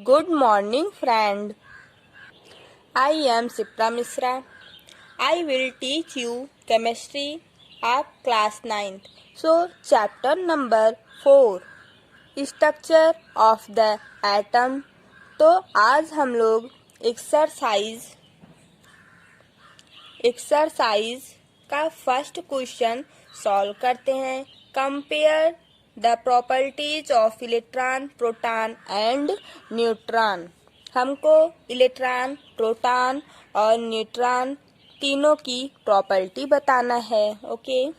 Good morning, friend. I am Sipra Misra. I will teach you chemistry of class 9th. So, chapter number 4 Structure of the atom. तो आज हम लोग exercise का first question solve करते हैं। Compare the properties of electron, proton and neutron. हमको electron, proton और neutron तीनों की प्रॉपर्टी बताना है। ओके,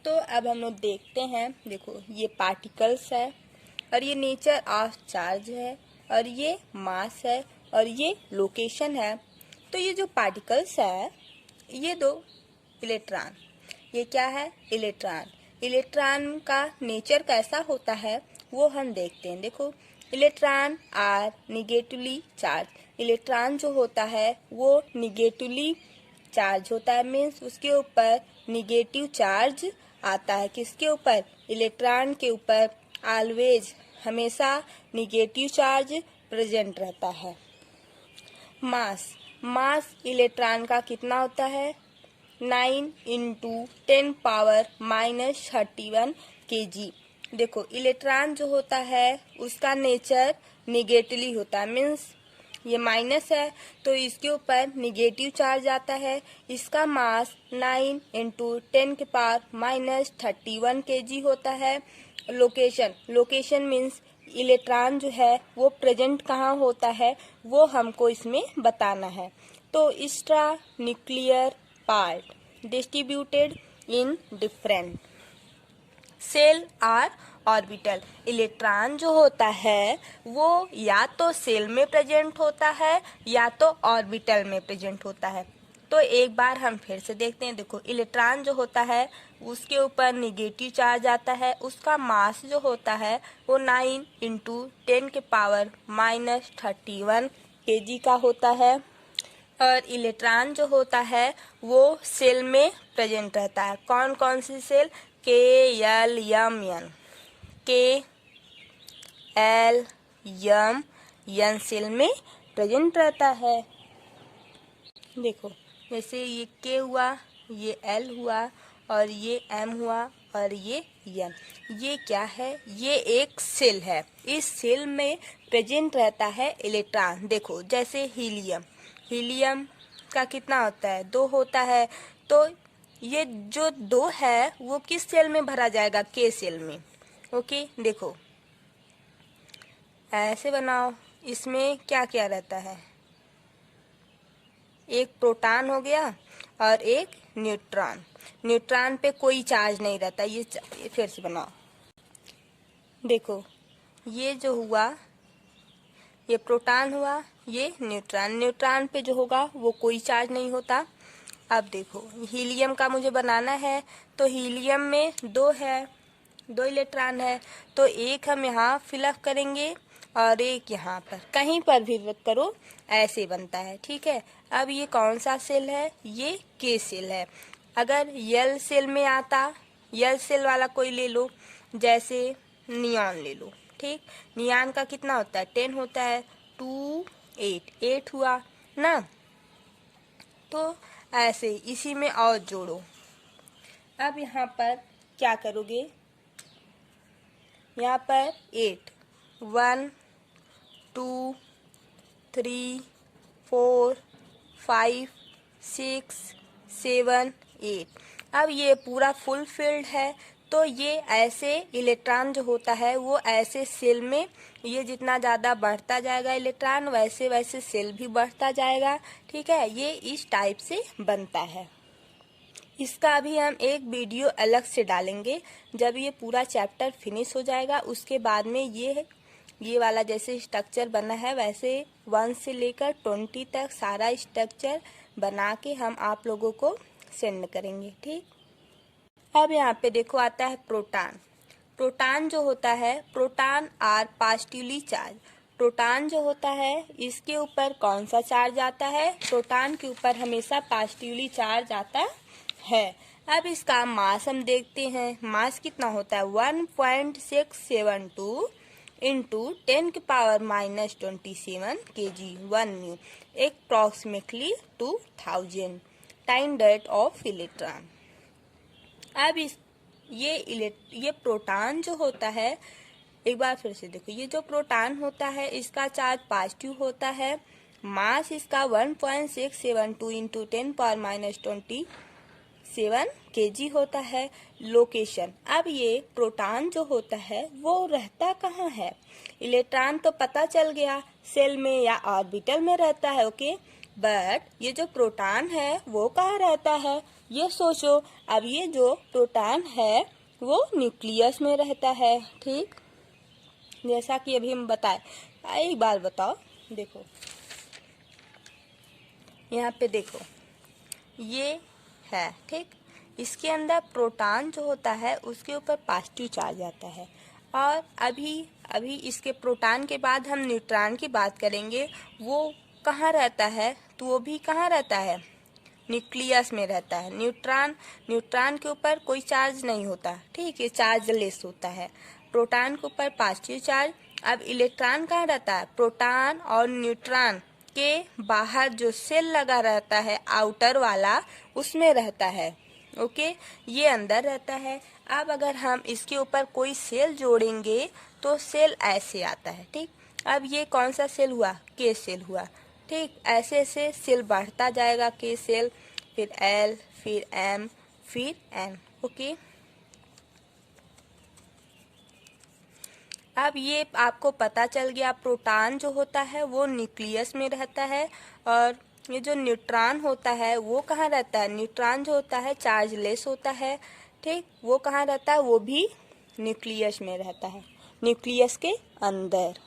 तो अब हम लोग देखते हैं। देखो, ये पार्टिकल्स है और ये नेचर ऑफ चार्ज है और ये मास है और ये लोकेशन है। तो ये जो पार्टिकल्स है, ये दो इलेक्ट्रॉन, ये क्या है? इलेक्ट्रॉन। इलेक्ट्रॉन का नेचर कैसा होता है वो हम देखते हैं। देखो, electron are negatively charge. Electron जो होता है वो निगेटिवली चार्ज होता है, मीन्स उसके ऊपर निगेटिव चार्ज आता है। किसके ऊपर? इलेक्ट्रॉन के ऊपर ऑलवेज, हमेशा निगेटिव चार्ज प्रेजेंट रहता है। मास इलेक्ट्रॉन का कितना होता है? 9 × 10⁻³ kg। देखो, इलेक्ट्रॉन जो होता है उसका नेचर निगेटिवली होता है, मीन्स ये माइनस है तो इसके ऊपर निगेटिव चार्ज आता है। इसका मास 9 × 10⁻³ kg होता है। लोकेशन मीन्स इलेक्ट्रॉन जो है वो प्रेजेंट कहाँ होता है वो हमको इसमें बताना है। तो extra nuclear part distributed in different shell are orbital. Electron जो होता है वो या तो सेल में प्रेजेंट होता है या तो ऑर्बिटल में प्रेजेंट होता है। तो एक बार हम फिर से देखते हैं। देखो, इलेक्ट्रॉन जो होता है उसके ऊपर निगेटिव चार्ज आता है। उसका मास जो होता है वो 9 × 10⁻³ kg का होता है। और इलेक्ट्रॉन जो होता है वो सेल में प्रेजेंट रहता है। कौन कौन सी cell? K, L, M, N। K, L, M, N cell में प्रेजेंट रहता है। देखो, जैसे ये K हुआ, ये L हुआ और ये M हुआ और ये M। ये क्या है? ये एक सेल है। इस सेल में प्रेजेंट रहता है इलेक्ट्रॉन। देखो, जैसे हीलियम का कितना होता है? 2 होता है। तो ये जो 2 है वो किस सेल में भरा जाएगा? K सेल में। ओके, देखो ऐसे बनाओ। इसमें क्या क्या रहता है? एक प्रोटॉन हो गया और एक न्यूट्रॉन। न्यूट्रॉन पे कोई चार्ज नहीं रहता। ये फिर से बनाओ। देखो, ये जो हुआ ये प्रोटॉन हुआ, ये न्यूट्रॉन पे जो होगा वो कोई चार्ज नहीं होता। अब देखो, हीलियम का मुझे बनाना है तो हीलियम में 2 है, 2 इलेक्ट्रॉन है। तो एक हम यहाँ फिलअप करेंगे और एक यहाँ पर, कहीं पर भी करो, ऐसे बनता है। ठीक है। अब ये कौन सा सेल है? ये K सेल है। अगर L सेल में आता, L सेल वाला कोई ले लो, जैसे नियॉन ले लो। ठीक, नियॉन का कितना होता है? 10 होता है। 2, 8 हुआ ना। तो ऐसे इसी में और जोड़ो। अब यहाँ पर क्या करोगे? यहाँ पर 8, 1, 2, 3, 4, 5, 6, 7, 8। अब ये पूरा फुल फिल्ड है। तो ये ऐसे इलेक्ट्रॉन जो होता है वो ऐसे सेल में, ये जितना ज़्यादा बढ़ता जाएगा इलेक्ट्रॉन वैसे वैसे सेल भी बढ़ता जाएगा। ठीक है, ये इस टाइप से बनता है। इसका भी हम एक वीडियो अलग से डालेंगे जब ये पूरा चैप्टर फिनिश हो जाएगा। उसके बाद में ये वाला जैसे स्ट्रक्चर बना है वैसे 1 से लेकर 20 तक सारा स्ट्रक्चर बना के हम आप लोगों को सेंड करेंगे। ठीक, अब यहाँ पे देखो आता है प्रोटॉन जो होता है, proton are positively charge. Proton जो होता है इसके ऊपर कौन सा चार्ज आता है? प्रोटॉन के ऊपर हमेशा पॉजिटिवली चार्ज आता है। अब इसका मास हम देखते हैं। मास कितना होता है? 1.672 into 10 की power -27 kg 1 mu approximately 2000 time that of electron. अब ये प्रोटॉन जो होता है, एक बार फिर से देखो, ये जो प्रोटॉन होता है इसका चार्ज पॉजिटिव होता है, मास इसका 1.672 इंटू 10 पावर -27 kg होता है। लोकेशन, अब ये प्रोटॉन जो होता है वो रहता कहाँ है? इलेक्ट्रॉन तो पता चल गया सेल में या ऑर्बिटल में रहता है, ओके, बट ये जो प्रोटॉन है वो कहाँ रहता है? ये सोचो। अब ये जो प्रोटॉन है वो न्यूक्लियस में रहता है, ठीक, जैसा कि अभी हम बताए। एक बार बताओ, देखो यहाँ पे देखो, ये है, ठीक, इसके अंदर प्रोटॉन जो होता है उसके ऊपर पॉजिटिव चार्ज आता है। और अभी इसके प्रोटॉन के बाद हम न्यूट्रॉन की बात करेंगे। वो कहाँ रहता है? तो वो भी कहाँ रहता है? न्यूक्लियस में रहता है। न्यूट्रॉन के ऊपर कोई चार्ज नहीं होता, ठीक, ये चार्जलेस होता है। प्रोटॉन के ऊपर पॉजिटिव चार्ज। अब इलेक्ट्रॉन कहाँ रहता है? प्रोटॉन और न्यूट्रॉन के बाहर जो सेल लगा रहता है आउटर वाला, उसमें रहता है, ओके, ये अंदर रहता है। अब अगर हम इसके ऊपर कोई सेल जोड़ेंगे तो सेल ऐसे आता है, ठीक। अब ये कौन सा सेल हुआ? के सेल हुआ, ठीक। ऐसे ऐसे सेल बढ़ता जाएगा, के सेल, फिर एल, फिर एम, फिर एन, ओके। अब ये आपको पता चल गया, प्रोटॉन जो होता है वो न्यूक्लियस में रहता है, और ये जो न्यूट्रॉन होता है वो कहाँ रहता है? न्यूट्रॉन जो होता है चार्जलेस होता है, ठीक, वो कहाँ रहता है? वो भी न्यूक्लियस में रहता है, न्यूक्लियस के अंदर।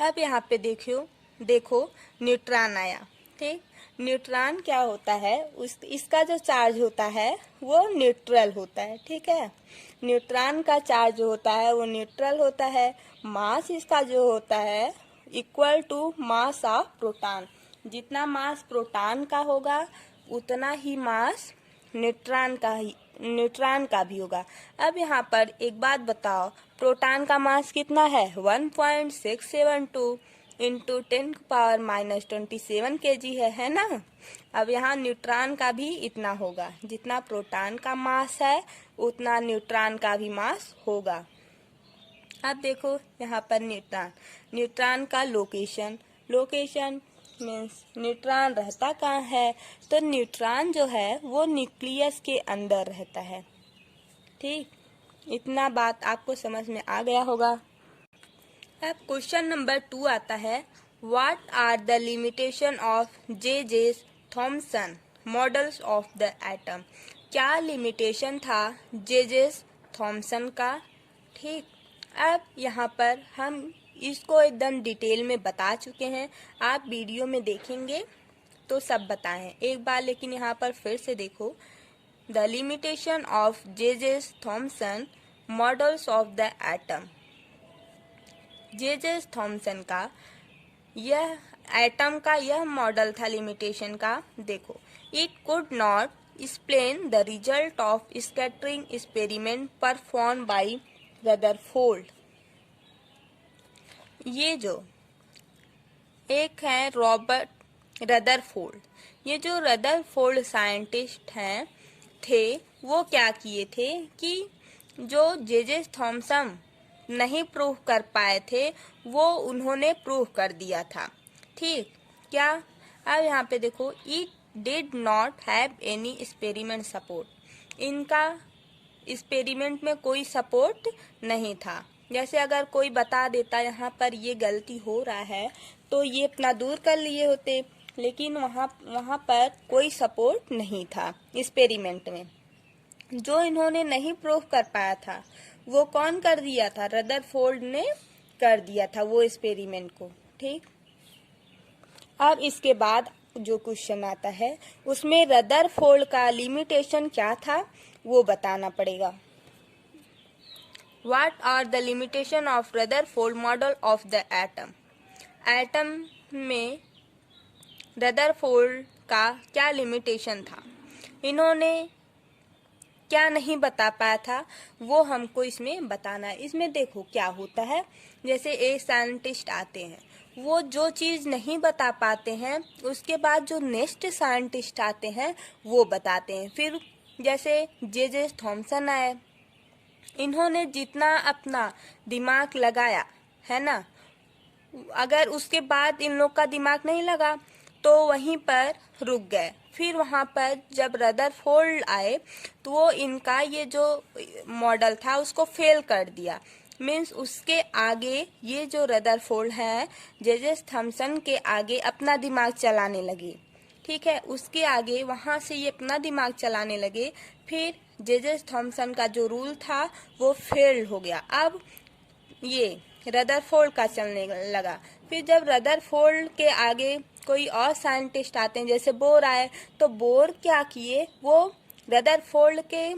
अब यहाँ पे देखो न्यूट्रॉन आया, ठीक। न्यूट्रॉन क्या होता है? इसका जो चार्ज होता है वो न्यूट्रल होता है, ठीक है। न्यूट्रॉन का चार्ज जो होता है वो न्यूट्रल होता है। मास इसका जो होता है equal to mass of proton. जितना मास प्रोटॉन का होगा उतना ही मास न्यूट्रॉन का भी होगा। अब यहाँ पर एक बात बताओ, प्रोटॉन का मास कितना है? 1.672 इंटू 10 पावर -27 kg है ना। अब यहाँ न्यूट्रॉन का भी इतना होगा, जितना प्रोटॉन का मास है उतना न्यूट्रॉन का भी मास होगा। अब देखो यहाँ पर न्यूट्रॉन का लोकेशन मीन्स न्यूट्रॉन रहता कहाँ है? तो न्यूट्रॉन जो है वो न्यूक्लियस के अंदर रहता है, ठीक। इतना बात आपको समझ में आ गया होगा। अब क्वेश्चन नंबर 2 आता है, what are the limitation of J Thomson models of the atom? क्या लिमिटेशन था जे थॉमसन का, ठीक। अब यहाँ पर हम इसको एकदम डिटेल में बता चुके हैं, आप वीडियो में देखेंगे तो सब बताएं एक बार, लेकिन यहाँ पर फिर से देखो, the limitation of J Thomson models of the atom. J Thomson का यह एटम का यह मॉडल था लिमिटेशन का। देखो, it could not explain the result of scattering experiment perform by Rutherford. ये जो एक है रॉबर्ट रदरफोर्ड, ये जो रदरफोर्ड साइंटिस्ट हैं वो क्या किए थे कि जो जे थॉमसन नहीं प्रूव कर पाए थे वो उन्होंने प्रूव कर दिया था, ठीक। क्या? अब यहाँ पे देखो, it did not have any experiment support. इनका एक्सपेरिमेंट में कोई सपोर्ट नहीं था। जैसे अगर कोई बता देता यहाँ पर ये गलती हो रहा है तो ये अपना दूर कर लिए होते, लेकिन वहाँ पर कोई सपोर्ट नहीं था एक्सपेरिमेंट में। जो इन्होंने नहीं प्रूव कर पाया था वो कौन कर दिया था? रदरफोर्ड ने कर दिया था वो एक्सपेरिमेंट को, ठीक। अब इसके बाद जो क्वेश्चन आता है उसमें रदरफोर्ड का लिमिटेशन क्या था वो बताना पड़ेगा। What are the limitation of Rutherford model of the atom? Atom में रदरफोर्ड का क्या लिमिटेशन था? इन्होंने क्या नहीं बता पाया था वो हमको इसमें बताना है। इसमें देखो क्या होता है, जैसे एक साइंटिस्ट आते हैं, वो जो चीज़ नहीं बता पाते हैं उसके बाद जो नेक्स्ट साइंटिस्ट आते हैं वो बताते हैं। फिर जैसे जे थॉमसन आए, इन्होंने जितना अपना दिमाग लगाया है ना, अगर उसके बाद इन लोग का दिमाग नहीं लगा तो वहीं पर रुक गए। फिर वहाँ पर जब रदरफोर्ड आए तो वो इनका ये जो मॉडल था उसको फेल कर दिया। मीन्स उसके आगे ये जो रदरफोर्ड है जे थॉमसन के आगे अपना दिमाग चलाने लगे। ठीक है, उसके आगे वहाँ से ये अपना दिमाग चलाने लगे। फिर जे थॉमसन का जो रूल था वो फेल हो गया। अब ये रदरफोर्ड का चलने लगा। फिर जब रदरफोर्ड के आगे कोई और साइंटिस्ट आते हैं, जैसे बोर आए, तो बोर क्या किए, वो रदरफोर्ड के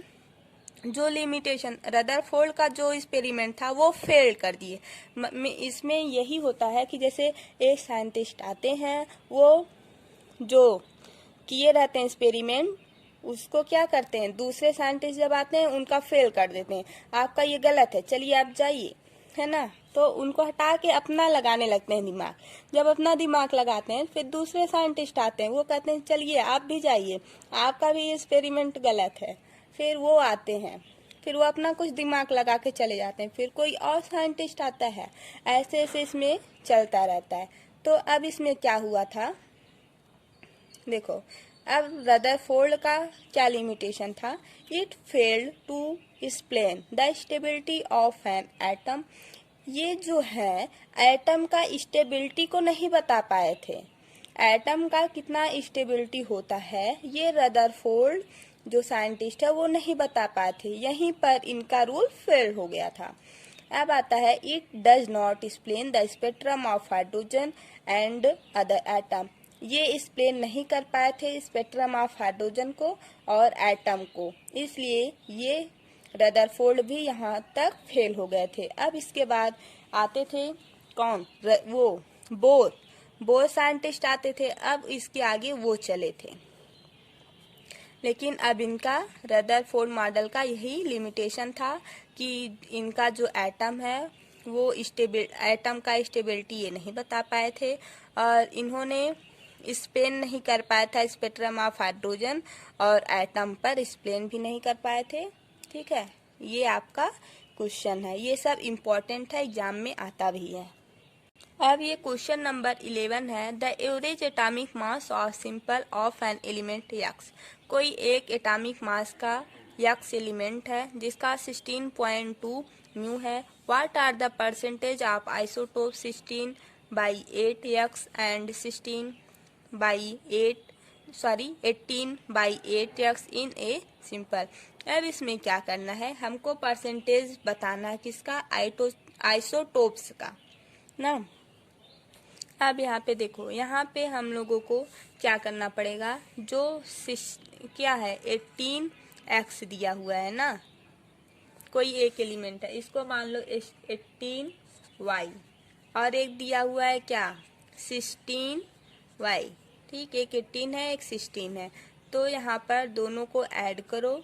जो लिमिटेशन, रदरफोर्ड का जो एक्सपेरिमेंट था वो फेल कर दिए। इसमें यही होता है कि जैसे एक साइंटिस्ट आते हैं, वो जो किए रहते हैं एक्सपेरिमेंट उसको क्या करते हैं, दूसरे साइंटिस्ट जब आते हैं उनका फेल कर देते हैं। आपका ये गलत है, चलिए आप जाइए, है ना, तो उनको हटा के अपना लगाने लगते हैं दिमाग। जब अपना दिमाग लगाते हैं फिर दूसरे साइंटिस्ट आते हैं, वो कहते हैं चलिए आप भी जाइए, आपका भी एक्सपेरिमेंट गलत है। फिर वो आते हैं, फिर वो अपना कुछ दिमाग लगा के चले जाते हैं, फिर कोई और साइंटिस्ट आता है, ऐसे ऐसे इसमें चलता रहता है। तो अब इसमें क्या हुआ था, देखो अब रदरफोर्ड का क्या लिमिटेशन था, it failed to explain the stability of an atom. ये जो है एटम का स्टेबिलिटी को नहीं बता पाए थे, एटम का कितना स्टेबिलिटी होता है ये रदरफोर्ड जो साइंटिस्ट है वो नहीं बता पाए थे। यहीं पर इनका रूल फेल हो गया था। अब आता है it does not explain the spectrum of hydrogen and other atom. ये एक्सप्लेन नहीं कर पाए थे स्पेक्ट्रम ऑफ हाइड्रोजन को और एटम को, इसलिए ये रदरफोर्ड भी यहाँ तक फेल हो गए थे। अब इसके बाद आते थे कौन, वो बोर साइंटिस्ट आते थे। अब इसके आगे वो चले थे, लेकिन अब इनका रदरफोर्ड मॉडल का यही लिमिटेशन था कि इनका जो एटम है वो एटम का स्टेबिलिटी ये नहीं बता पाए थे, और इन्होंने एक्सप्लेन नहीं कर पाया था स्पेक्ट्रम ऑफ हाइड्रोजन, और एटम पर एक्सप्लेन भी नहीं कर पाए थे। ठीक है, ये आपका क्वेश्चन है, ये सब इम्पोर्टेंट है, एग्जाम में आता भी है। अब ये क्वेश्चन नंबर 11 है, the average atomic mass of simple of an element x. कोई एक एटॉमिक मास का यक्स एलिमेंट है जिसका 16.2 म्यू है। What are the percentage of isotope 16/8 x and 18/8 x in a sample. अब इसमें क्या करना है, हमको परसेंटेज बताना है किसका, आइसोटोप्स का ना। अब यहाँ पे देखो, यहाँ पे हम लोगों को क्या करना पड़ेगा, जो क्या है 18x दिया हुआ है ना, कोई एक एलिमेंट है, इसको मान लो 18y, और एक दिया हुआ है क्या 16y। ठीक, एक 18 है एक 16 है, तो यहाँ पर दोनों को ऐड करो,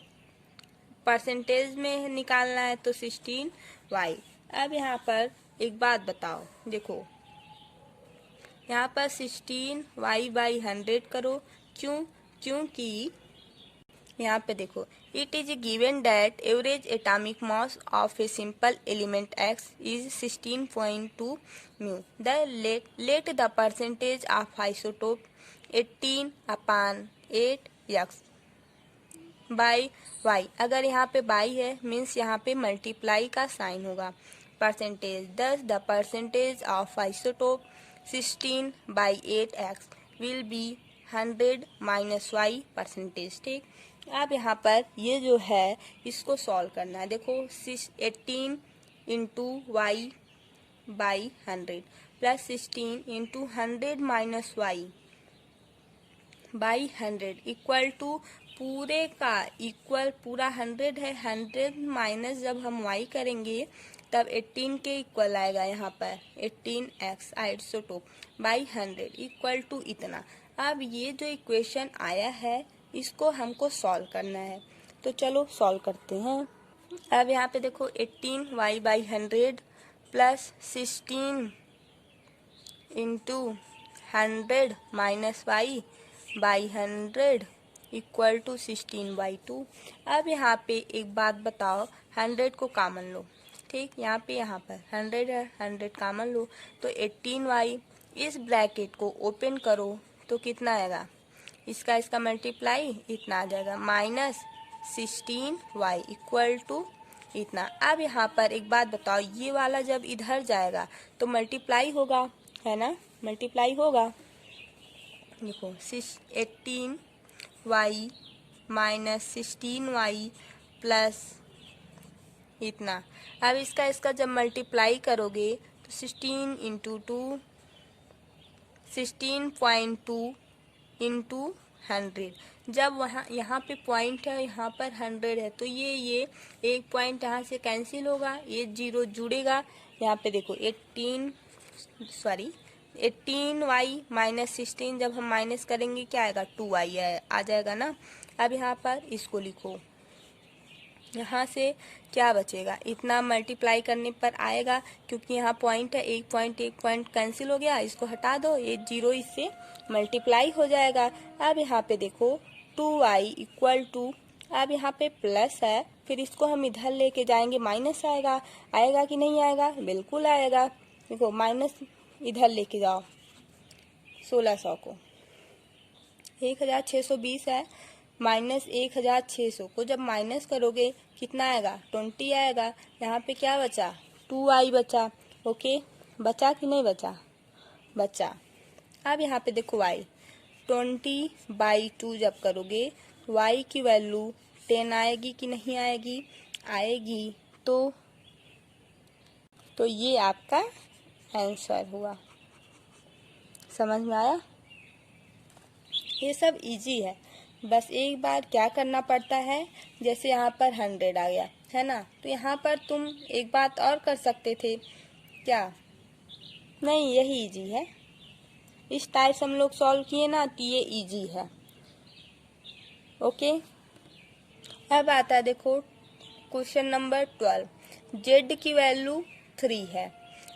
परसेंटेज में निकालना है तो 16y। अब यहाँ पर एक बात बताओ, देखो यहाँ पर 16y/100 करो, क्योंकि यहाँ पे देखो it is given that average atomic mass of a simple element x is 16.2 mu. Let the percentage of isotope 18/8 x by y। अगर यहाँ पे बाई है मीन्स यहाँ पे मल्टीप्लाई का साइन होगा। Percentage, thus the percentage of isotope 16/8x will be 100 minus y percentage. ठीक, अब यहाँ पर ये जो है इसको सॉल्व करना है। देखो 18 into y/100 plus 16 into 100 minus y/100 equal to पूरे का इक्वल, पूरा 100 है, 100 माइनस जब हम y करेंगे तब 18 के इक्वल आएगा, यहाँ पर 18x isotope by 100 equal to इतना। अब ये जो इक्वेशन आया है इसको हमको सॉल्व करना है। तो चलो सॉल्व करते हैं। अब यहाँ पे देखो 18y/100 plus 16 into 100 minus y/100 equal to 16/2। अब यहाँ पे एक बात बताओ, 100 को कॉमन लो, ठीक, यहाँ पर 100 है, 100 कॉमन लो, तो 18y, इस ब्रैकेट को ओपन करो तो कितना आएगा, इसका मल्टीप्लाई इतना आ जाएगा, माइनस 16y इक्वल टू इतना। अब यहाँ पर एक बात बताओ, ये वाला जब इधर जाएगा तो मल्टीप्लाई होगा, है ना, मल्टीप्लाई होगा। देखो 18y माइनस 16y प्लस इतना। अब इसका जब मल्टीप्लाई करोगे तो 16 इंटू 2 16.2 इंटू 100। जब यहाँ पे पॉइंट है, यहाँ पर 100 है, तो ये एक पॉइंट यहाँ से कैंसिल होगा, ये 0 जुड़ेगा। यहाँ पे देखो 18y माइनस 16 जब हम माइनस करेंगे क्या आएगा, 2y आ जाएगा ना। अब यहाँ पर इसको लिखो, यहाँ से क्या बचेगा, इतना मल्टीप्लाई करने पर आएगा, क्योंकि यहाँ पॉइंट है, एक पॉइंट कैंसिल हो गया, इसको हटा दो, ये 0 इससे मल्टीप्लाई हो जाएगा। अब यहाँ पे देखो 2y इक्वल टू, अब यहाँ पे प्लस है, फिर इसको हम इधर लेके जाएंगे, माइनस आएगा कि नहीं आएगा, बिल्कुल आएगा। देखो माइनस इधर लेके जाओ, 1600 को 1620 है, माइनस 1600 को जब माइनस करोगे कितना आएगा, 20 आएगा। यहाँ पे क्या बचा, 2y बचा, ओके, बचा कि नहीं बचा। अब यहाँ पे देखो y 20/2 जब करोगे y की वैल्यू 10 आएगी कि नहीं आएगी, तो ये आपका आंसर हुआ। समझ में आया? ये सब इजी है, बस एक बार क्या करना पड़ता है, जैसे यहाँ पर 100 आ गया है ना, तो यहाँ पर तुम एक बात और कर सकते थे, क्या नहीं, यही इजी है। इस टाइप से हम लोग सॉल्व किए ना, तो ये इजी है, ओके। अब आता है देखो क्वेश्चन नंबर 12, z की वैल्यू 3 है।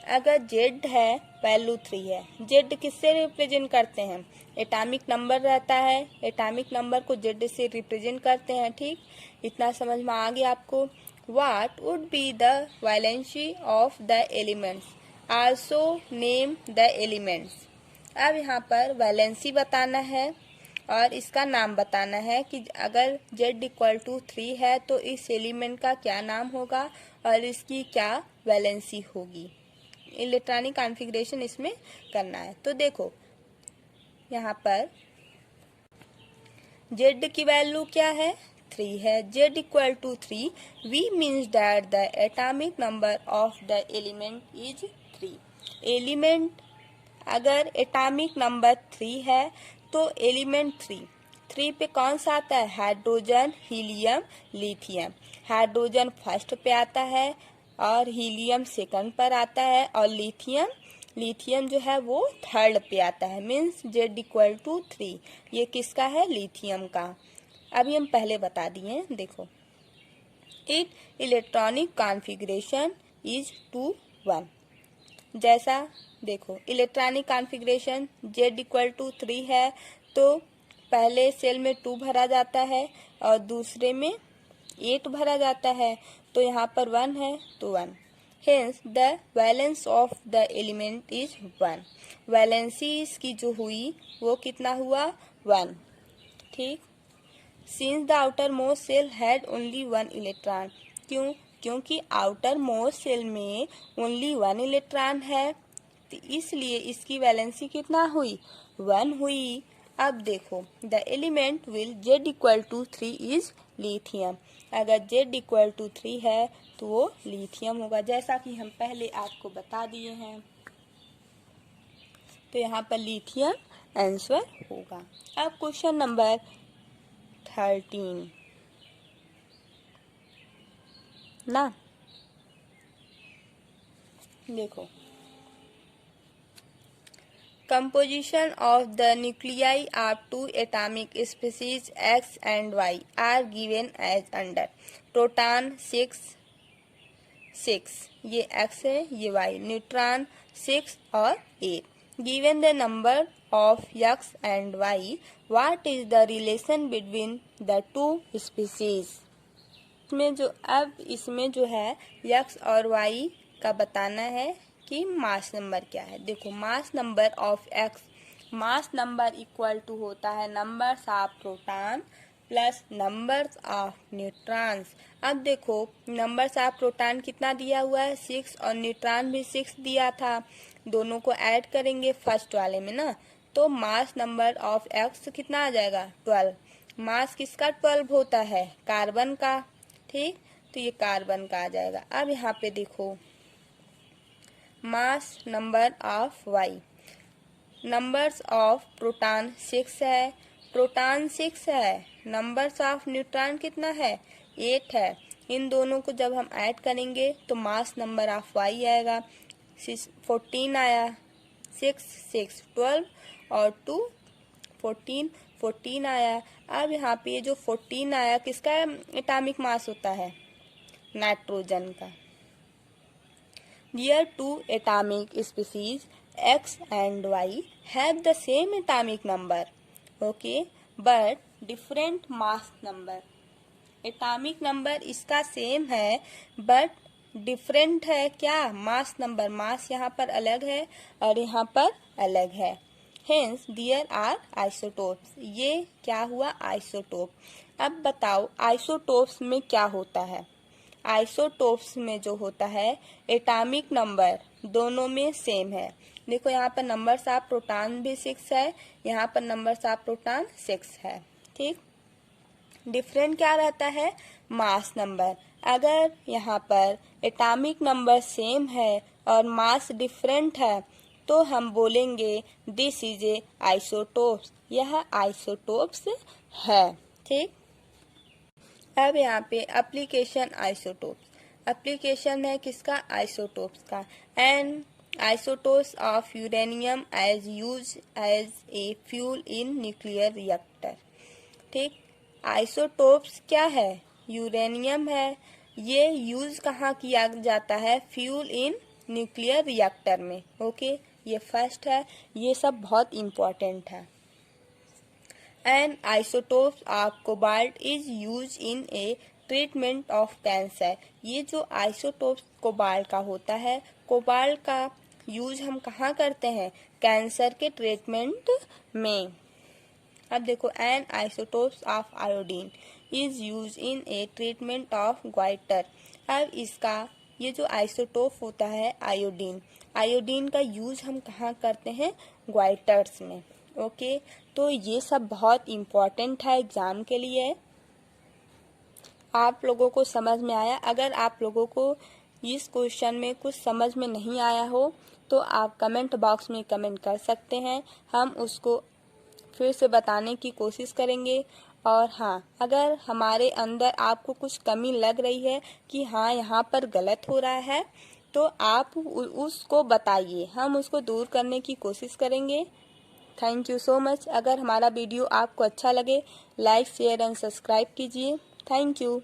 अगर z है वैल्यू 3 है, z किससे रिप्रेजेंट करते हैं, एटॉमिक नंबर रहता है, एटॉमिक नंबर को z से रिप्रेजेंट करते हैं, ठीक, इतना समझ में आ गया आपको। What would be the valency of the elements, also name the elements. अब यहाँ पर वैलेंसी बताना है और इसका नाम बताना है कि अगर z इक्वल टू 3 है तो इस एलिमेंट का क्या नाम होगा और इसकी क्या वैलेंसी होगी। इलेक्ट्रॉनिक कॉन्फ़िगरेशन इसमें करना है। तो देखो यहाँ पर z की वैल्यू क्या है, 3 है, z equal to 3, we means that the atomic number of the element is 3। Element अगर एटॉमिक नंबर 3 है तो एलिमेंट 3 पे कौन सा आता है, hydrogen, helium, lithium. Hydrogen first पे आता है और हीलियम सेकंड पर आता है और लिथियम जो है वो थर्ड पे आता है, मीन्स z इक्वल टू 3। ये किसका है, लिथियम का। अभी हम पहले बता दिए, देखो इट इलेक्ट्रॉनिक कॉन्फ़िगरेशन इज 2 1। जैसा देखो electronic configuration z equal to 3 है तो पहले सेल में 2 भरा जाता है और दूसरे में 8 भरा जाता है, तो यहाँ पर 1 है तो 1। Hence the valence of the element is 1। Valency इसकी जो हुई वो कितना हुआ, 1, ठीक। Since the outermost shell had only 1 electron, क्योंकि आउटर मोस्ट सेल में ओनली 1 इलेक्ट्रॉन है, तो इसलिए इसकी वैलेंसी कितना हुई, 1 हुई। अब देखो the element will z equal to 3 is lithium. अगर z इक्वल टू 3 है तो वो लिथियम होगा, जैसा कि हम पहले आपको बता दिए हैं। तो यहाँ पर लिथियम आंसर होगा। अब क्वेश्चन नंबर 13 ना, देखो Composition of the nuclei of two atomic species X and Y are given as under. Proton 6, ये X है, ये Y. न्यूट्रॉन 6 और 8. Given the number of X and Y, what is the relation between the two species? इसमें जो है X और Y का बताना है कि मास नंबर क्या है. देखो, mass number of x, mass number equal to होता है numbers of proton plus numbers of neutrons. अब देखो, नंबर्स ऑफ प्रोटॉन कितना दिया हुआ है 6 और न्यूट्रॉन भी 6 दिया था. दोनों को ऐड करेंगे फर्स्ट वाले में ना, तो मास नंबर ऑफ एक्स कितना आ जाएगा 12. मास किसका 12 होता है? कार्बन का. ठीक, तो ये कार्बन का आ जाएगा. अब यहाँ पे देखो, mass number of y, numbers of proton 6 है, प्रोटॉन 6 है. नंबर्स ऑफ न्यूट्रॉन कितना है? 8 है. इन दोनों को जब हम ऐड करेंगे तो मास नंबर ऑफ वाई आएगा 14 आया. 6 12 और 2 14 आया. अब यहाँ पे जो 14 आया किसका एटॉमिक मास होता है? नाइट्रोजन का. Here two atomic species X and Y have the same atomic number, okay, but different mass number. Atomic number इसका सेम है but different है क्या? Mass number. मास यहाँ पर अलग है और यहाँ पर अलग है. Hence there are isotopes. ये क्या हुआ? आइसोटोप. अब बताओ आइसोटोप्स में क्या होता है? आइसोटोप्स में जो होता है एटॉमिक नंबर दोनों में सेम है. देखो, यहाँ पर नंबर्स ऑफ प्रोटॉन भी 6 है, यहाँ पर नंबर्स ऑफ प्रोटॉन 6 है. ठीक, डिफरेंट क्या रहता है? Mass number. अगर यहाँ पर एटॉमिक नंबर सेम है और मास डिफरेंट है तो हम बोलेंगे दिस इज ए आइसोटोप्स. यह आइसोटोप्स है. ठीक, अब यहाँ पे एप्लीकेशन आइसोटोप्स. एप्लीकेशन है किसका? आइसोटोप्स का. And isotopes of uranium as use as a fuel in nuclear reactor. ठीक, आइसोटोप्स क्या है? यूरेनियम है. ये यूज कहाँ किया जाता है? फ्यूल इन न्यूक्लियर रिएक्टर में. ओके, ये फर्स्ट है. ये सब बहुत इम्पोर्टेंट है. And isotopes of cobalt is used in a treatment of cancer. ये जो आइसोटोप्स कोबाल्ट का होता है, कोबाल्ट का यूज हम कहाँ करते हैं? कैंसर के ट्रीटमेंट में. अब देखो, an isotopes of iodine is use in a treatment of goitre. अब इसका ये जो आइसोटोप होता है आयोडीन, आयोडीन का यूज हम कहाँ करते हैं? ग्वाइटर्स में. ओके, तो ये सब बहुत इम्पोर्टेंट है एग्जाम के लिए. आप लोगों को समझ में आया? अगर आप लोगों को इस क्वेश्चन में कुछ समझ में नहीं आया हो तो आप कमेंट बॉक्स में कमेंट कर सकते हैं. हम उसको फिर से बताने की कोशिश करेंगे. और हाँ, अगर हमारे अंदर आपको कुछ कमी लग रही है कि हाँ यहाँ पर गलत हो रहा है तो आप उसको बताइए, हम उसको दूर करने की कोशिश करेंगे. Thank you so much. अगर हमारा वीडियो आपको अच्छा लगे लाइक शेयर एंड सब्सक्राइब कीजिए. Thank you.